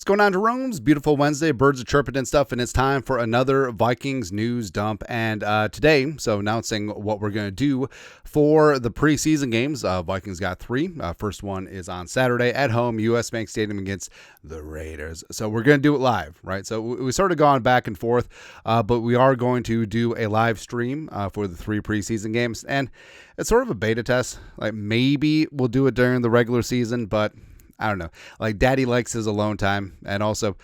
What's going on, Jerome's? Beautiful Wednesday. Birds are chirping and stuff, and it's time for another Vikings news dump. And today, so announcing what we're going to do for the preseason games. Vikings got 3. First one is on Saturday at home, U.S. Bank Stadium against the Raiders. So we're going to do it live, right? So we sort of gone back and forth, but we are going to do a live stream for the 3 preseason games. And it's sort of a beta test. Like maybe we'll do it during the regular season, but I don't know. Like Daddy likes his alone time, and also,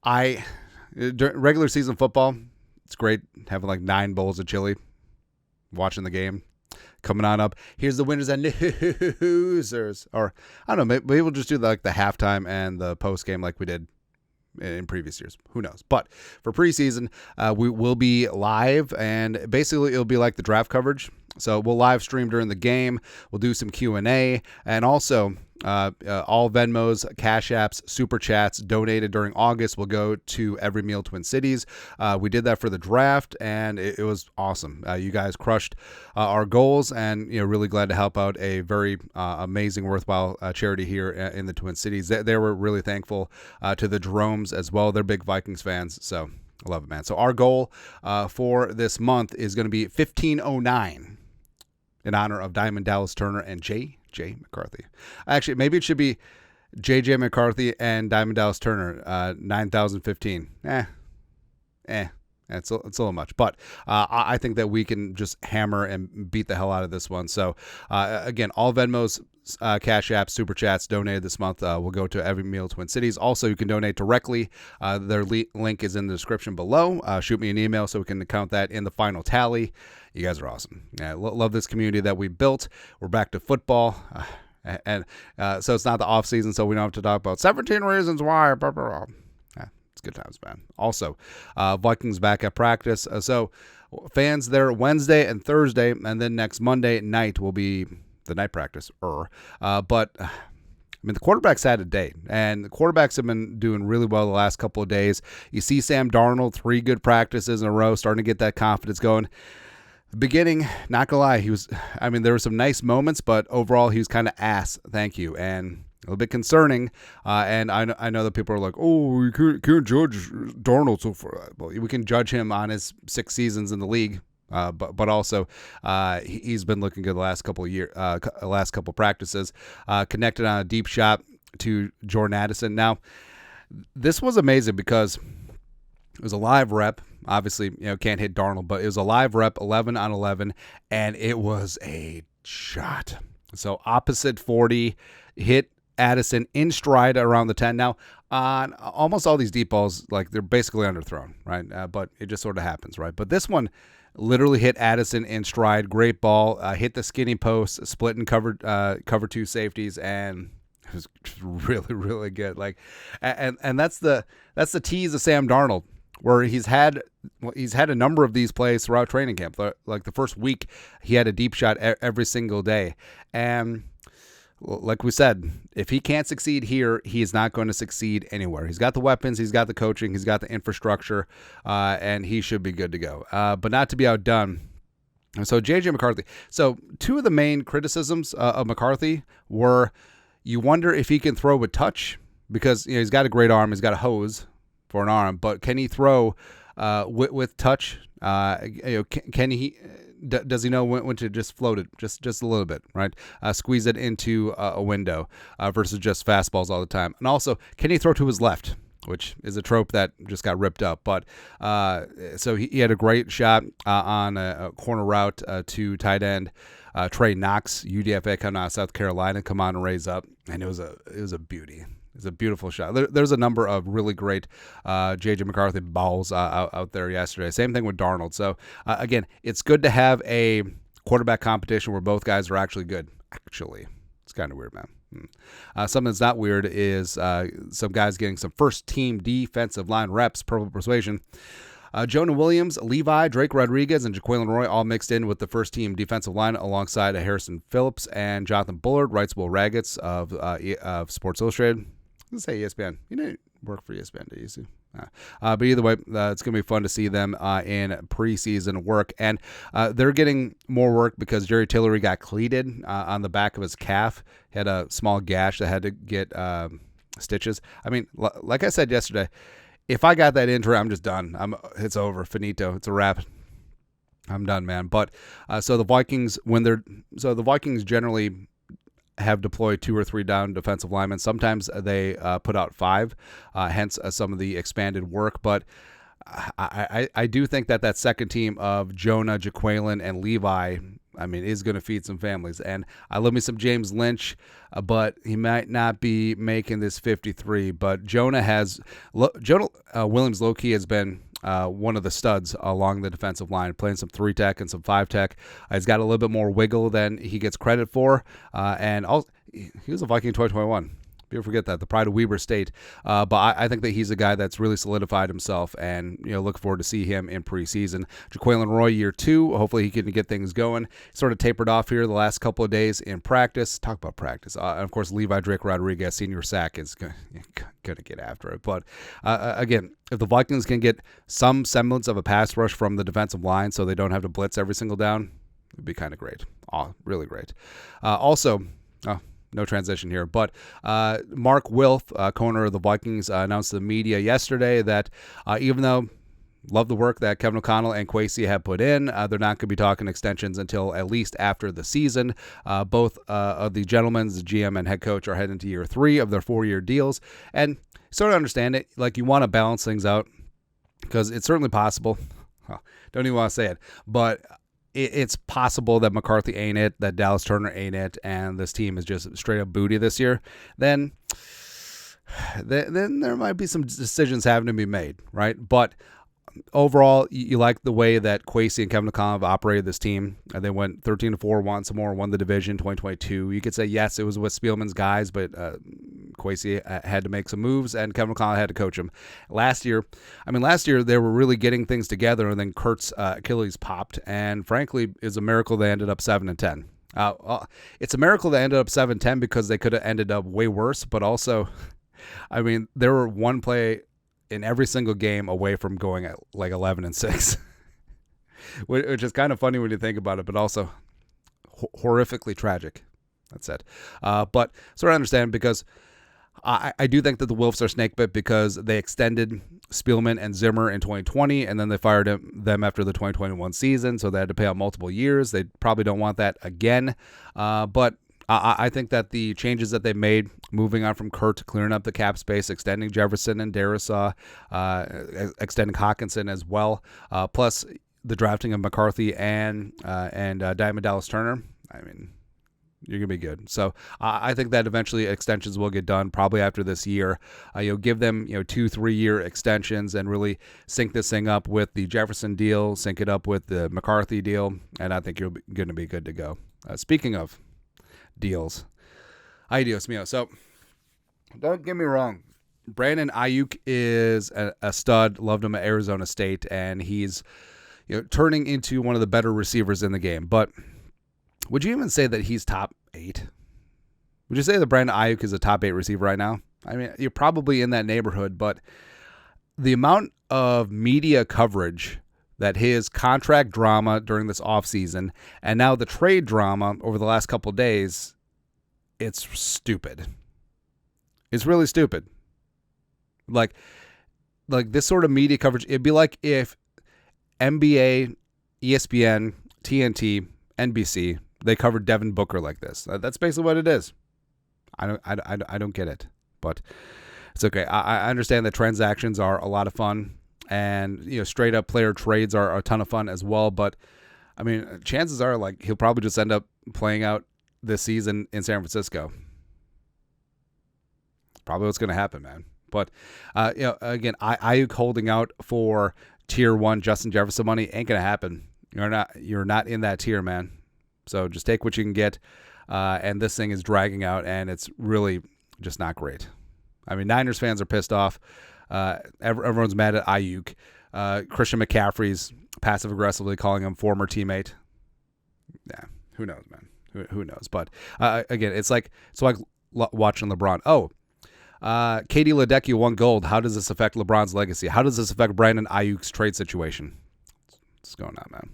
during regular season football, it's great having like 9 bowls of chili, watching the game, coming on up. Here's the winners and losers, or I don't know. Maybe we'll just do like the halftime and the post game like we did in previous years. Who knows? But for preseason, we will be live, and basically it'll be like the draft coverage. So we'll live stream during the game. We'll do some Q&A, and also all Venmos, Cash Apps, Super Chats donated during August will go to Every Meal Twin Cities. We did that for the draft, and it was awesome. You guys crushed our goals, and really glad to help out a very amazing, worthwhile charity here in the Twin Cities. They were really thankful to the Jeromes as well. They're big Vikings fans, so I love it, man. So our goal for this month is going to be 1509 in honor of Diamond Dallas Turner and J.J. McCarthy. Actually, maybe it should be J.J. McCarthy and Diamond Dallas Turner, 9015. It's a little much. But I think that we can just hammer and beat the hell out of this one. So, again, all Venmos, Cash Apps, Super Chats donated this month will go to Every Meal Twin Cities. Also, you can donate directly. Their link is in the description below. Shoot me an email so we can count that in the final tally. You guys are awesome. Love this community that we built. We're back to football. And so it's not the off season, so we don't have to talk about 17 reasons why. Blah, blah, blah. It's good times, man. Also, Vikings back at practice. So fans there Wednesday and Thursday, and then next Monday night will be the night practice. But I mean, the quarterbacks had a day, and the quarterbacks have been doing really well the last couple of days. You see Sam Darnold, 3 good practices in a row, starting to get that confidence going. The beginning, not gonna lie, there were some nice moments, but overall he was kind of ass. Thank you, and a little bit concerning. And I know that people are like, oh, we can't judge Darnold so far. Well, we can judge him on his 6 seasons in the league. But also he's been looking good the last couple of last couple practices. Connected on a deep shot to Jordan Madison. Now, this was amazing because it was a live rep. Obviously, can't hit Darnold, but it was a live rep, 11 on 11, and it was a shot. So opposite 40, hit Addison in stride around the 10. Now, on almost all these deep balls, like they're basically underthrown, right? But it just sort of happens, right? But this one literally hit Addison in stride. Great ball. Hit the skinny post, split and cover 2 safeties, and it was really, really good. Like, and that's the tease of Sam Darnold, where he's had a number of these plays throughout training camp. Like the first week, he had a deep shot every single day, and like we said, if he can't succeed here, he is not going to succeed anywhere. He's got the weapons, he's got the coaching, he's got the infrastructure, and he should be good to go. But not to be outdone. So J.J. McCarthy. So 2 of the main criticisms of McCarthy were, you wonder if he can throw with touch, because he's got a great arm, he's got a hose for an arm, but can he throw with touch? Can he? Does he know when to just float it just a little bit, right? Squeeze it into a window versus just fastballs all the time. And also, can he throw to his left, which is a trope that just got ripped up. But so he had a great shot on a corner route to tight end Trey Knox, UDFA coming out of South Carolina, come on and raise up, and it was a beauty. It's a beautiful shot. There's a number of really great J.J. McCarthy balls out there yesterday. Same thing with Darnold. So, again, it's good to have a quarterback competition where both guys are actually good. Actually, it's kind of weird, man. Something that's not weird is some guys getting some first-team defensive line reps, Purple Persuasion. Jonah Williams, Levi, Drake Rodriguez, and Jaquelin Roy all mixed in with the first-team defensive line alongside Harrison Phillips and Jonathan Bullard, writes Will Raggets of Sports Illustrated. Let's say ESPN. You didn't work for ESPN, did you? See? But either way, it's going to be fun to see them in preseason work. And they're getting more work because Jerry Tillery got cleated on the back of his calf. He had a small gash that had to get stitches. I mean, like I said yesterday, if I got that injury, I'm just done. It's over, finito. It's a wrap. I'm done, man. But so the Vikings, the Vikings generally have deployed 2 or 3 down defensive linemen. Sometimes they put out 5, hence some of the expanded work. But I do think that second team of Jonah, Jaquelin, and Levi, I mean, is going to feed some families. And I love me some James Lynch, but he might not be making this 53. But Jonah Williams low-key has been one of the studs along the defensive line, playing some 3-tech and some 5-tech. He's got a little bit more wiggle than he gets credit for. And also, he was a Viking in 2021. People forget that, the pride of Weber State. But I think that he's a guy that's really solidified himself, and look forward to see him in preseason. Jaquelin Roy, year 2. Hopefully he can get things going. Sort of tapered off here the last couple of days in practice. Talk about practice. And of course, Levi Drake Rodriguez, senior sack, is going to get after it. But again, if the Vikings can get some semblance of a pass rush from the defensive line so they don't have to blitz every single down, it'd be kind of great. Really great. No transition here, but Mark Wilf, corner of the Vikings, announced to the media yesterday that even though love the work that Kevin O'Connell and Kwesi have put in, they're not going to be talking extensions until at least after the season. Both of the gentlemen, the GM and head coach, are heading to year 3 of their 4-year deals, and sort of understand it. Like, you want to balance things out because it's certainly possible. Don't even want to say it, but it's possible that McCarthy ain't it, that Dallas Turner ain't it, and this team is just straight up booty this year. Then there might be some decisions having to be made, right? But overall, you like the way that Kwesi and Kevin O'Connell have operated this team. They went 13-4, won the division 2022. You could say, yes, it was with Spielman's guys, but Kwesi had to make some moves, and Kevin O'Connell had to coach him. Last year, they were really getting things together, and then Kurt's Achilles popped, and frankly, it's a miracle they ended up 7-10. It's a miracle they ended up 7-10 because they could have ended up way worse, but also, there were one play in every single game away from going at like 11-6, which is kind of funny when you think about it, but also horrifically tragic. That's it. But sort of understand, because I do think that the Wolves are snake bit because they extended Spielman and Zimmer in 2020, and then they fired them after the 2021 season, so they had to pay out multiple years. They probably don't want that again. But I think that the changes that they made, moving on from Kurt, clearing up the cap space, extending Jefferson and Darisaw, extending Hawkinson as well, plus the drafting of McCarthy and Diamond Dallas Turner, you're going to be good. So I think that eventually extensions will get done probably after this year. You'll give them 2-3 year extensions and really sync this thing up with the Jefferson deal, sync it up with the McCarthy deal, and I think you're going to be good to go. Speaking of deals, ay Dios mío. So don't get me wrong, Brandon Ayuk is a stud. Loved him at Arizona State, and he's turning into one of the better receivers in the game. But would you even say that he's top 8? Would you say that Brandon Ayuk is a top 8 receiver right now? You're probably in that neighborhood, but the amount of media coverage that his contract drama during this offseason and now the trade drama over the last couple of days, it's stupid. It's really stupid. Like this sort of media coverage, it'd be like if NBA, ESPN, TNT, NBC, they covered Devin Booker like this. That's basically what it is. I don't get it, but it's okay. I understand that transactions are a lot of fun, and straight up player trades are a ton of fun as well. But chances are he'll probably just end up playing out this season in San Francisco. Probably what's going to happen, man. But again, Ayuk holding out for tier 1 Justin Jefferson money ain't going to happen. You're not in that tier, man. So just take what you can get. And this thing is dragging out, and it's really just not great. Niners fans are pissed off. Everyone's mad at Ayuk. Christian McCaffrey's passive-aggressively calling him former teammate. Yeah, who knows, man? Who knows? But again, it's like watching LeBron. Katie Ledecky won gold. How does this affect LeBron's legacy? How does this affect Brandon Ayuk's trade situation? What's going on, man?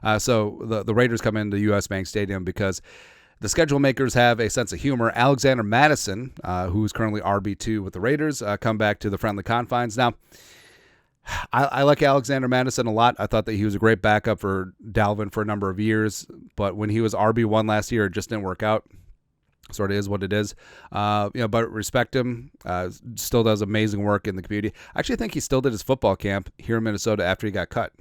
Yeah. So the Raiders come into U.S. Bank Stadium because The schedule makers have a sense of humor. Alexander Madison, who's currently RB2 with the Raiders, come back to the friendly confines. Now, I like Alexander Madison a lot. I thought that he was a great backup for Dalvin for a number of years, but when he was RB1 last year, it just didn't work out. Sort of is what it is. But respect him. Still does amazing work in the community. I actually think he still did his football camp here in Minnesota after he got cut.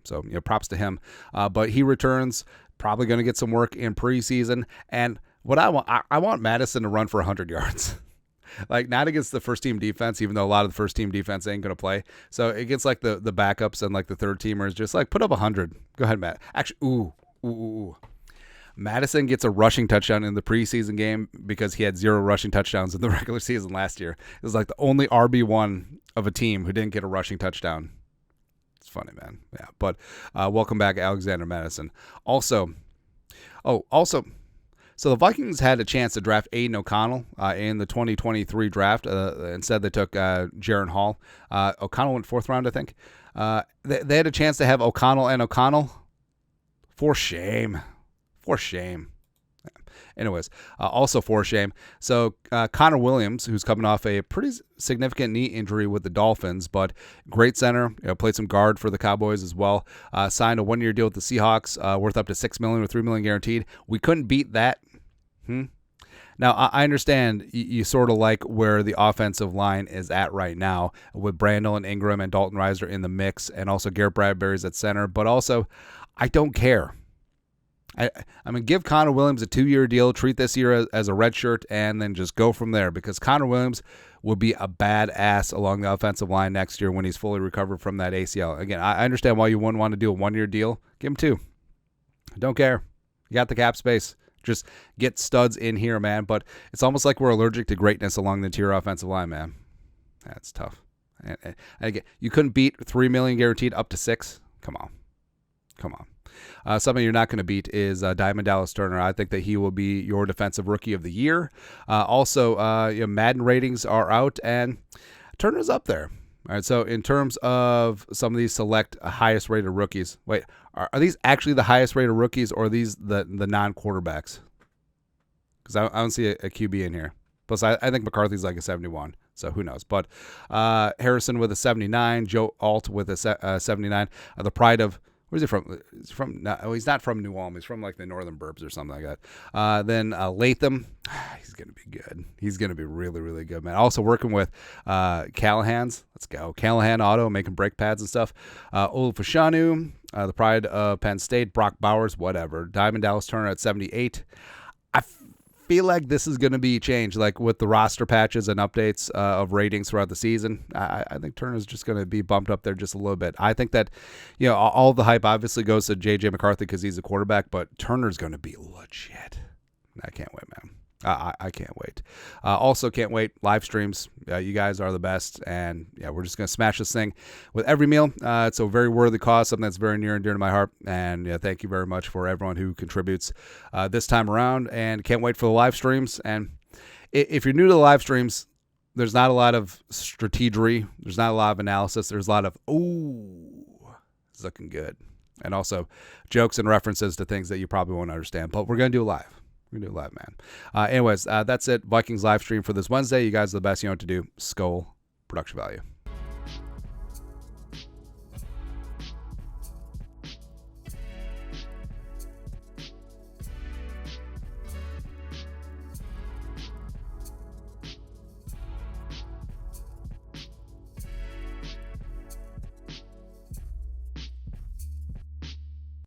So, props to him. But he returns, probably going to get some work in preseason. And what I want Madison to run for 100 yards. Like, not against the first team defense, even though a lot of the first team defense ain't going to play. So it gets like the backups and like the third teamers just like put up 100. Go ahead, Matt. Actually, ooh. Madison gets a rushing touchdown in the preseason game because he had 0 rushing touchdowns in the regular season last year. It was like the only RB1 of a team who didn't get a rushing touchdown. It's funny, man. Yeah, but welcome back, Alexander Madison. Also, so the Vikings had a chance to draft Aiden O'Connell in the 2023 draft. Instead, they took Jaron Hall. O'Connell went 4th round, I think. They had a chance to have O'Connell and O'Connell. For shame. For shame. Anyways, also for shame. So Conor Williams, who's coming off a pretty significant knee injury with the Dolphins, but great center, played some guard for the Cowboys as well. Signed a 1-year deal with the Seahawks, worth up to $6 million with $3 million guaranteed. We couldn't beat that. Now, I understand you sort of like where the offensive line is at right now with Brandon Ingram and Dalton Reiser in the mix, and also Garrett Bradbury's at center, but also I don't care. I mean, give Conor Williams a 2-year deal, treat this year as a red shirt, and then just go from there, because Conor Williams will be a badass along the offensive line next year when he's fully recovered from that ACL. Again, I understand why you wouldn't want to do a 1-year deal. Give him 2. Don't care. You got the cap space. Just get studs in here, man. But it's almost like we're allergic to greatness along the interior offensive line, man. That's tough. And again, you couldn't beat $3 million guaranteed up to $6. Come on. Something you're not going to beat is Diamond Dallas Turner. I think that he will be your defensive rookie of the year. Also, Madden ratings are out, and Turner's up there. All right, so in terms of some of these select highest rated rookies, wait, are these actually the highest rated rookies, or are these the non-quarterbacks? Because I don't see a QB in here. Plus, I think McCarthy's like a 71, so who knows. But Harrison with a 79, Joe Alt with a 79. The pride of, where's he from? He's not from New Ulm. He's from like the northern burbs or something like that. Then Latham, he's going to be good. He's going to be really, really good, man. Also working with Callahan's. Let's go. Callahan Auto, making brake pads and stuff. Olufashanu, the pride of Penn State. Brock Bowers, whatever. Diamond Dallas Turner at 78. I feel like this is going to be changed, like with the roster patches and updates of ratings throughout the season. I think Turner's just going to be bumped up there just a little bit. I think that, all the hype obviously goes to J.J. McCarthy because he's a quarterback, but Turner's going to be legit. I can't wait, man. I can't wait. Also can't wait. Live streams. You guys are the best. And we're just going to smash this thing with every meal. It's a very worthy cause, something that's very near and dear to my heart. And thank you very much for everyone who contributes this time around. And can't wait for the live streams. And if you're new to the live streams, there's not a lot of strategery. There's not a lot of analysis. There's a lot of, it's looking good. And also jokes and references to things that you probably won't understand. But we're going to do it live. We're going to do it live, man. Anyways, that's it. Vikings live stream for this Wednesday. You guys are the best. You know what to do. Skull production value.